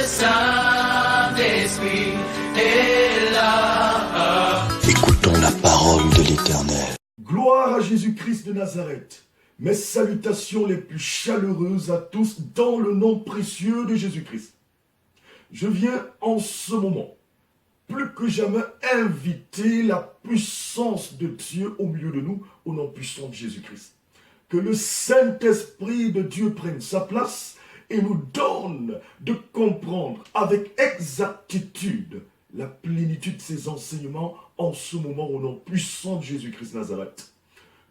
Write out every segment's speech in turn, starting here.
Saint-Esprit est là. Écoutons la parole de l'Éternel. Gloire à Jésus-Christ de Nazareth. Mes salutations les plus chaleureuses à tous dans le nom précieux de Jésus-Christ. Je viens en ce moment, plus que jamais, inviter la puissance de Dieu au milieu de nous, au nom puissant de Jésus-Christ. Que le Saint-Esprit de Dieu prenne sa place et nous donne de comprendre avec exactitude la plénitude de ses enseignements en ce moment au nom puissant de Jésus-Christ de Nazareth.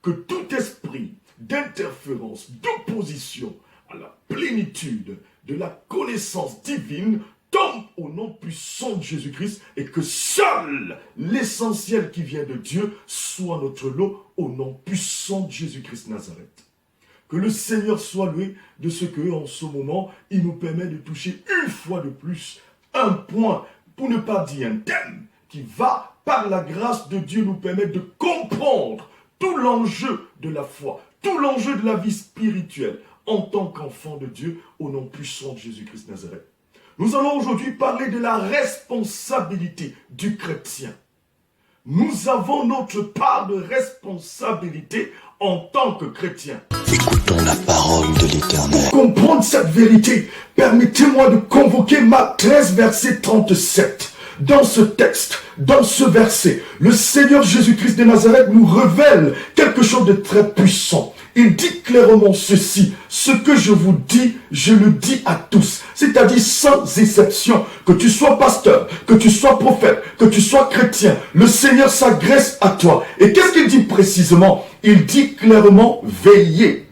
Que tout esprit d'interférence, d'opposition à la plénitude de la connaissance divine tombe au nom puissant de Jésus-Christ et que seul l'essentiel qui vient de Dieu soit notre lot au nom puissant de Jésus-Christ de Nazareth. Que le Seigneur soit loué de ce que, en ce moment, il nous permet de toucher une fois de plus un point, pour ne pas dire un thème, qui va, par la grâce de Dieu, nous permettre de comprendre tout l'enjeu de la foi, tout l'enjeu de la vie spirituelle en tant qu'enfant de Dieu, au nom puissant de Jésus-Christ de Nazareth. Nous allons aujourd'hui parler de la responsabilité du chrétien. Nous avons notre part de responsabilité en tant que chrétien. Écoutons la parole de l'Éternel. Pour comprendre cette vérité, permettez-moi de convoquer Marc 13, verset 37. Dans ce texte, dans ce verset, le Seigneur Jésus-Christ de Nazareth nous révèle quelque chose de très puissant. Il dit clairement ceci: ce que je vous dis, je le dis à tous. C'est-à-dire sans exception, que tu sois pasteur, que tu sois prophète, que tu sois chrétien, le Seigneur s'adresse à toi. Et qu'est-ce qu'il dit précisément? Il dit clairement: veillez.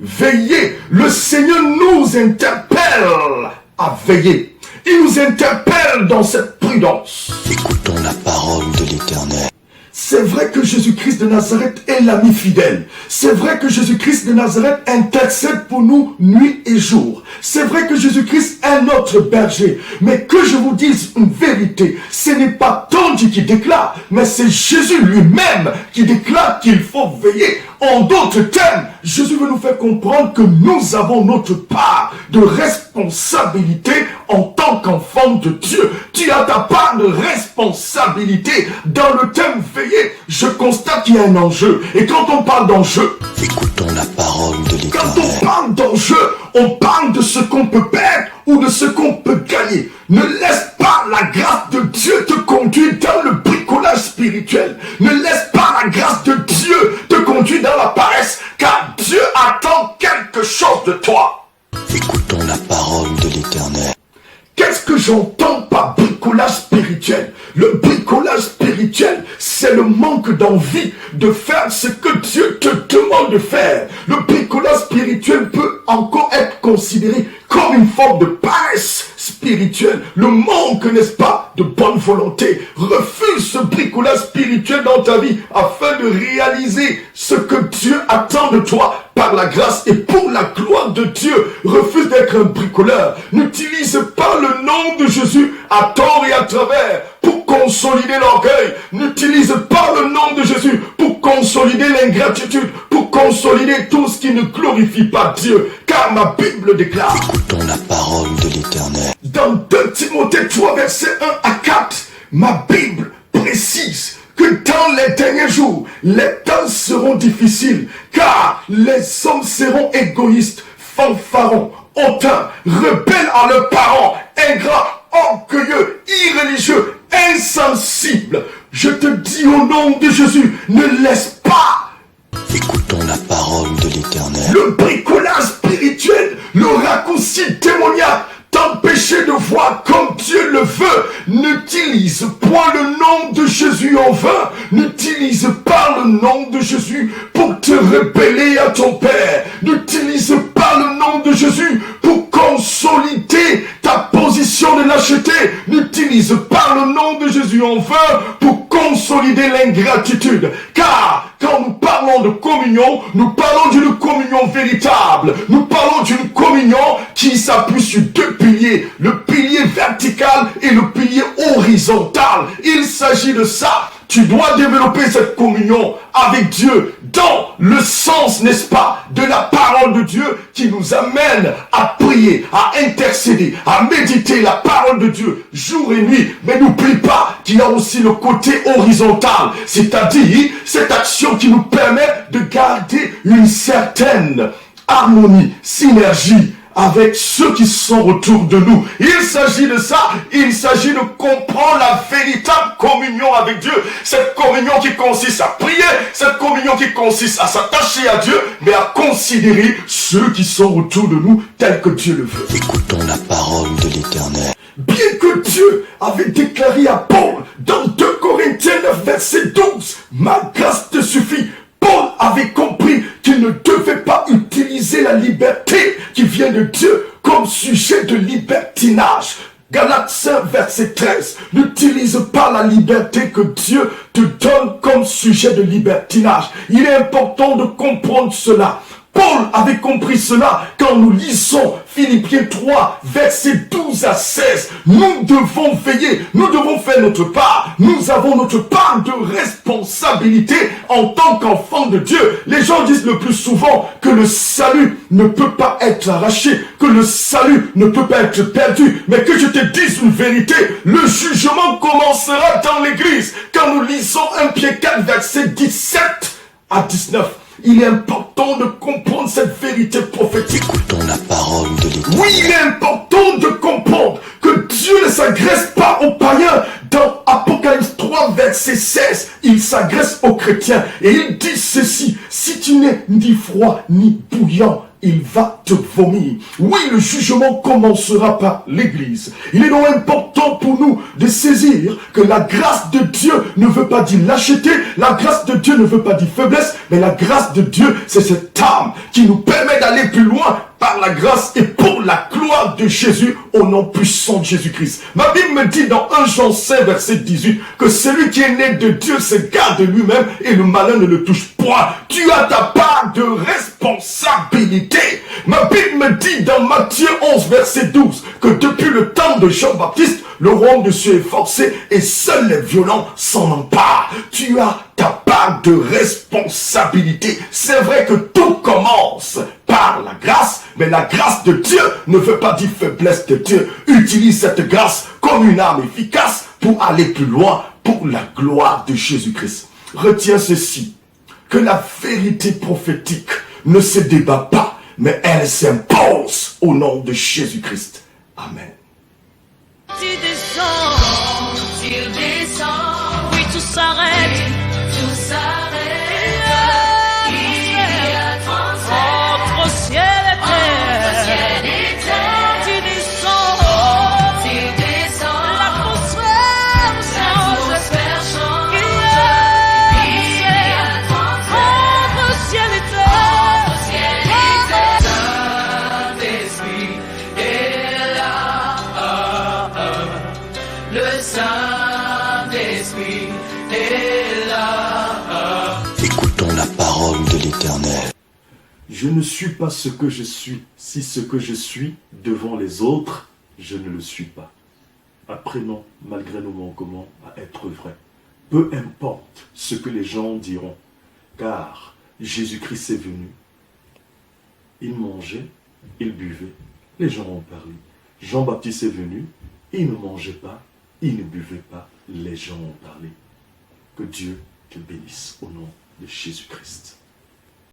Veillez. Le Seigneur nous interpelle à veiller. Il nous interpelle dans cette prudence. Écoutons la parole de l'Éternel. C'est vrai que Jésus-Christ de Nazareth est l'ami fidèle. C'est vrai que Jésus-Christ de Nazareth intercède pour nous nuit et jour. C'est vrai que Jésus-Christ est notre berger. Mais que je vous dise une vérité, ce n'est pas tant Dieu qui déclare, mais c'est Jésus lui-même qui déclare qu'il faut veiller. En d'autres termes, Jésus veut nous faire comprendre que nous avons notre part de responsabilité en tant qu'enfant de Dieu. Tu as ta part de responsabilité dans le thème veiller. Je constate qu'il y a un enjeu. Et quand on parle d'enjeu, écoutons la parole de l'Éternel. Quand on parle d'enjeu, on parle de ce qu'on peut perdre ou de ce qu'on peut gagner. Ne laisse pas la grâce de Dieu te conduire dans le bricolage spirituel. Ne laisse pas la grâce de Dieu te conduire dans la paresse, car Dieu attend quelque chose de toi. Écoutons la parole de l'Éternel. Qu'est-ce que j'entends par bricolage spirituel? Le bricolage spirituel, c'est le manque d'envie de faire ce que Dieu te demande de faire. Le bricolage spirituel peut encore être considéré comme une forme de paresse spirituelle. Le manque, n'est-ce pas, de bonne volonté. Refuse ce bricolage spirituel dans ta vie afin de réaliser ce que Dieu attend de toi par la grâce et pour la gloire de Dieu. Refuse d'être un bricoleur. N'utilise pas le nom de Jésus à tort et à travers pour consolider l'orgueil. N'utilise pas le nom de Jésus pour consolider l'ingratitude, pour consolider tout ce qui ne glorifie pas Dieu. Car ma Bible déclare, écoutons la parole de l'Éternel. Dans 2 Timothée 3, versets 1 à 4, ma Bible précise que dans les derniers jours, les temps seront difficiles, car les hommes seront égoïstes, fanfarons, hautains, rebelles à leurs parents, ingrats, orgueilleux, irréligieux, insensibles. Je te dis au nom de Jésus, ne laisse pas Écoutons la parole de l'Éternel. le bricolage spirituel, le raccourci démoniaque t'empêcher de voir comme Dieu le veut. N'utilise point le nom de Jésus en vain. N'utilise pas le nom de Jésus pour te rebeller à ton Père. N'utilise pas le nom de Jésus pour consolider ta position de lâcheté. N'utilise pas le nom de Jésus en vain pour consolider l'ingratitude. Car quand nous parlons de communion, nous parlons d'une communion véritable. Nous parlons d'une communion qui s'appuie sur 2 piliers. Le pilier vertical et le pilier horizontal. Il s'agit de ça. Tu dois développer cette communion avec Dieu dans le sens, n'est-ce pas, de la parole de Dieu qui nous amène à prier, à intercéder, à méditer la parole de Dieu jour et nuit. Mais n'oublie pas qu'il y a aussi le côté horizontal, c'est-à-dire cette action qui nous permet de garder une certaine harmonie, synergie avec ceux qui sont autour de nous. Il s'agit de ça, il s'agit de comprendre la véritable communion avec Dieu. Cette communion qui consiste à prier, cette communion qui consiste à s'attacher à Dieu, mais à considérer ceux qui sont autour de nous tels que Dieu le veut. Écoutons la parole de l'Éternel. Bien que Dieu avait déclaré à Paul dans 2 Corinthiens 9, verset 12, « Ma grâce te suffit », Paul avait compris qu'il ne devait pas utiliser la liberté qui vient de Dieu comme sujet de libertinage. Galates 5, verset 13. N'utilise pas la liberté que Dieu te donne comme sujet de libertinage. Il est important de comprendre cela. Paul avait compris cela quand nous lisons Philippiens 3, versets 12 à 16. Nous devons veiller, nous devons faire notre part. Nous avons notre part de responsabilité en tant qu'enfants de Dieu. Les gens disent le plus souvent que le salut ne peut pas être arraché, que le salut ne peut pas être perdu. Mais que je te dise une vérité, le jugement commencera dans l'église. Quand nous lisons 1 Pierre 4, versets 17 à 19. Il est important de comprendre cette vérité prophétique. Écoutons la parole de l'Éternel. Oui, il est important de comprendre que Dieu ne s'agresse pas aux païens. Dans Apocalypse 3, verset 16, il s'agresse aux chrétiens. Et il dit ceci, si tu n'es ni froid ni bouillant, il va te vomir. Oui, le jugement commencera par l'Église. Il est donc important pour nous de saisir que la grâce de Dieu ne veut pas dire lâcheté, la grâce de Dieu ne veut pas dire faiblesse, mais la grâce de Dieu, c'est cette âme qui nous permet d'aller plus loin par la grâce et pour la gloire de Jésus au nom puissant de Jésus-Christ. Ma Bible me dit dans 1 Jean 5, verset 18, que celui qui est né de Dieu se garde de lui-même et le malin ne le touche point. Tu as ta part de responsabilité. Ma Bible me dit dans Matthieu 11, verset 12, que depuis le temps de Jean-Baptiste, le royaume de Dieu est forcé et seuls les violents s'en emparent. Tu as ta part de responsabilité. C'est vrai que tout commence par la grâce, mais la grâce de Dieu ne veut pas dire faiblesse de Dieu. Utilise cette grâce comme une arme efficace pour aller plus loin pour la gloire de Jésus-Christ. Retiens ceci, que la vérité prophétique ne se débat pas, mais elle s'impose au nom de Jésus-Christ. Amen. Tu descends, Il descend, oui tout s'arrête. tout s'arrête. Il Il y a transfert entre ciel et entre terre. ciel et terre. Tu descends, Il descend, l'atmosphère change. l'atmosphère change. Il y a transfert entre ciel et terre. entre ciel et terre. Saint-Esprit est là. Le Saint-Esprit est là. Écoutons la parole de l'Éternel. Je ne suis pas ce que je suis, si ce que je suis devant les autres, je ne le suis pas. Apprenons, malgré nos manquements, à être vrais. Peu importe ce que les gens diront, car Jésus-Christ est venu. Il mangeait, il buvait, les gens ont parlé. Jean-Baptiste est venu, il ne mangeait pas, il ne buvait pas, les gens ont parlé. Que Dieu te bénisse au nom de Jésus-Christ.